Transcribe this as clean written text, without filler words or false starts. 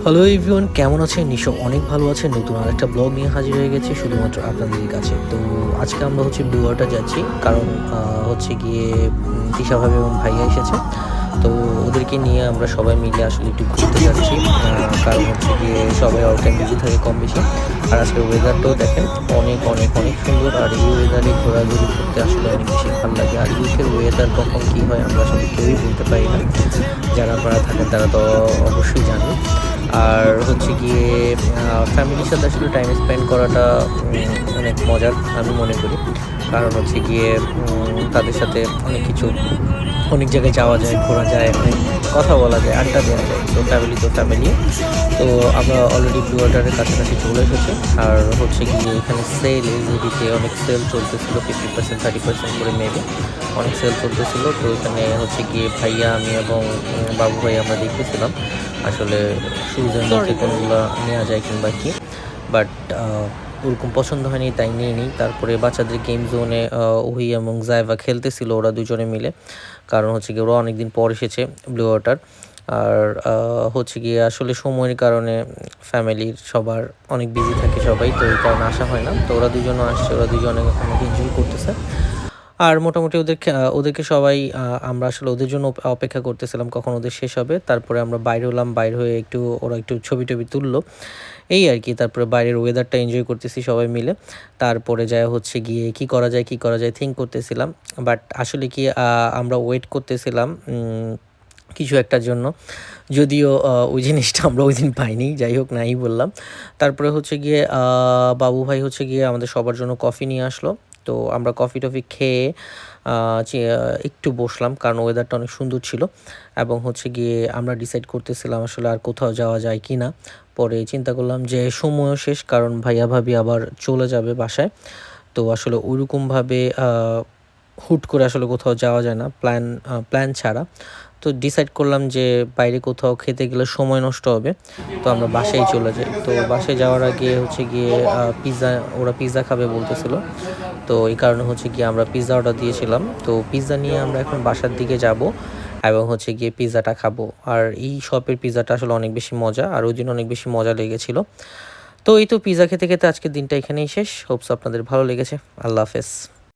Hello everyone, কেমন আছেন? নিশ্চয় অনেক ভালো আছেন। নতুন আরেকটা ব্লগ নিয়ে হাজির হয়ে গেছি শুধুমাত্র আপনাদের কাছে। তো আজকে আমরা ব্লু ওয়াটার যাচ্ছি, কারণ হচ্ছে গিয়ে তিশা ভাবি এবং ভাইয়া এসেছে। তো ওদেরকে নিয়ে আমরা সবাই মিলে আসলে একটু ঘুরতে যাচ্ছি, কারণ হচ্ছে গিয়ে সবাই অল টাইম বিজি থাকে কম বেশি। আর আজকের ওয়েদারটাও দেখেন অনেক অনেক অনেক সুন্দর। আর এই ওয়েদারে ঘোরাঘুরি করতে আসলে অনেক বেশি ভালো লাগে। আর ইউকের ওয়েদার কখন কী হয় আমরা আসলে কেউই বলতে পারি না। যারা আপনারা থাকেন তারা তো অবশ্যই জানেন। আর হচ্ছে গিয়ে ফ্যামিলির সাথে আসলে টাইম স্পেন্ড করাটা অনেক মজার আমি মনে করি। কারণ হচ্ছে গিয়ে তাদের সাথে অনেক জায়গায় যাওয়া যায়, ঘোরা যায়, অনেক কথা বলা যায়, আড্ডা দেওয়া যায়। তো ফ্যামিলি। তো আমরা অলরেডি ব্লু ওয়াটারের কাছাকাছি চলে এসেছি। আর হচ্ছে গিয়ে এখানে সেল এলজিডিতে অনেক সেল চলতেছিল, 50% 30% করে মেবি অনেক সেল চলতেছিল। তো এখানে হচ্ছে গিয়ে ভাইয়া, আমি এবং বাবু ভাই আমরা দেখতেছিলাম আসলে শুজের মধ্যে কোনগুলো নেওয়া যায় কিংবা কি। বাট ওরকম পছন্দ হয়নি, তাই নিয়ে নিই। তারপরে বাচ্চাদের গেম জোনে ওহি এবং জাইভা খেলতেছিল ওরা দুজনে মিলে, কারণ হচ্ছে গিয়ে ওরা অনেকদিন পর এসেছে ব্লু ওয়াটার। আর হচ্ছে গিয়ে আসলে সময়ের কারণে ফ্যামিলির সবার অনেক বিজি থাকে সবাই, তো এই কারণে আসা হয় না। তো ওরা দুজনও আসছে, ওরা দুজনে অনেক এনজয় করতেছে। আর মোটামুটি ওদেরকে সবাই আমরা আসলে ওদের জন্য অপেক্ষা করতেছিলাম কখন ওদের শেষ হবে। তারপরে আমরা বাইর হলাম, বাইর হয়ে ওরা একটু ছবি-টবি তুললো, এই আরকি। তারপরে বাইরের ওয়েদারটা এনজয় করতেছি সবাই মিলে। তারপরে হচ্ছে গিয়ে কি করা যায় থিঙ্ক করতেছিলাম। বাট আসলে কি আমরা ওয়েট করতেছিলাম কিছু একটার জন্য। যদিও ওই জিনিসটা আমরা ওইদিন পাইনি। যাই হোক, নাই বললাম। তারপরে হচ্ছে গিয়ে বাবু ভাই হচ্ছে গিয়ে আমাদের সবার জন্য কফি নিয়ে আসলো। তো আমরা কফি-টফি খেয়ে আ চে একটু বসলাম, কারণ ওয়েদারটা অনেক সুন্দর ছিল। এবং হচ্ছে গিয়ে আমরা ডিসাইড করতেছিলাম আসলে আর কোথাও যাওয়া যায় কিনা। পরে চিন্তা করলাম যে সময়ও শেষ, কারণ ভাইয়া ভাবি আবার চলে যাবে বাসায়। তো আসলে ওইরকমভাবে হুট করে আসলে কোথাও যাওয়া যায় না প্ল্যান ছাড়া। তো ডিসাইড করলাম যে বাইরে কোথাও খেতে গেলে সময় নষ্ট হবে। তো আমরা বাসায় চলে যাই। তো বাসায় যাওয়ার আগে হচ্ছে গিয়ে ওরা পিজ্জা খাবে বলতেছিল। তো এই কারণে হচ্ছে গিয়ে আমরা পিজ্জা অর্ডার দিয়েছিলাম। তো পিজ্জা নিয়ে আমরা এখন বাসার দিকে যাব এবং হচ্ছে গিয়ে পিজ্জাটা খাবো। আর এই শপের পিজ্জাটা আসলে অনেক বেশি মজা। আর ওইদিন অনেক বেশি মজা লেগেছিল। তো এই তো পিজ্জা খেতে আজকের দিনটা এখানেই শেষ। হোপস আপনাদের ভালো লেগেছে। আল্লাহ হাফেজ।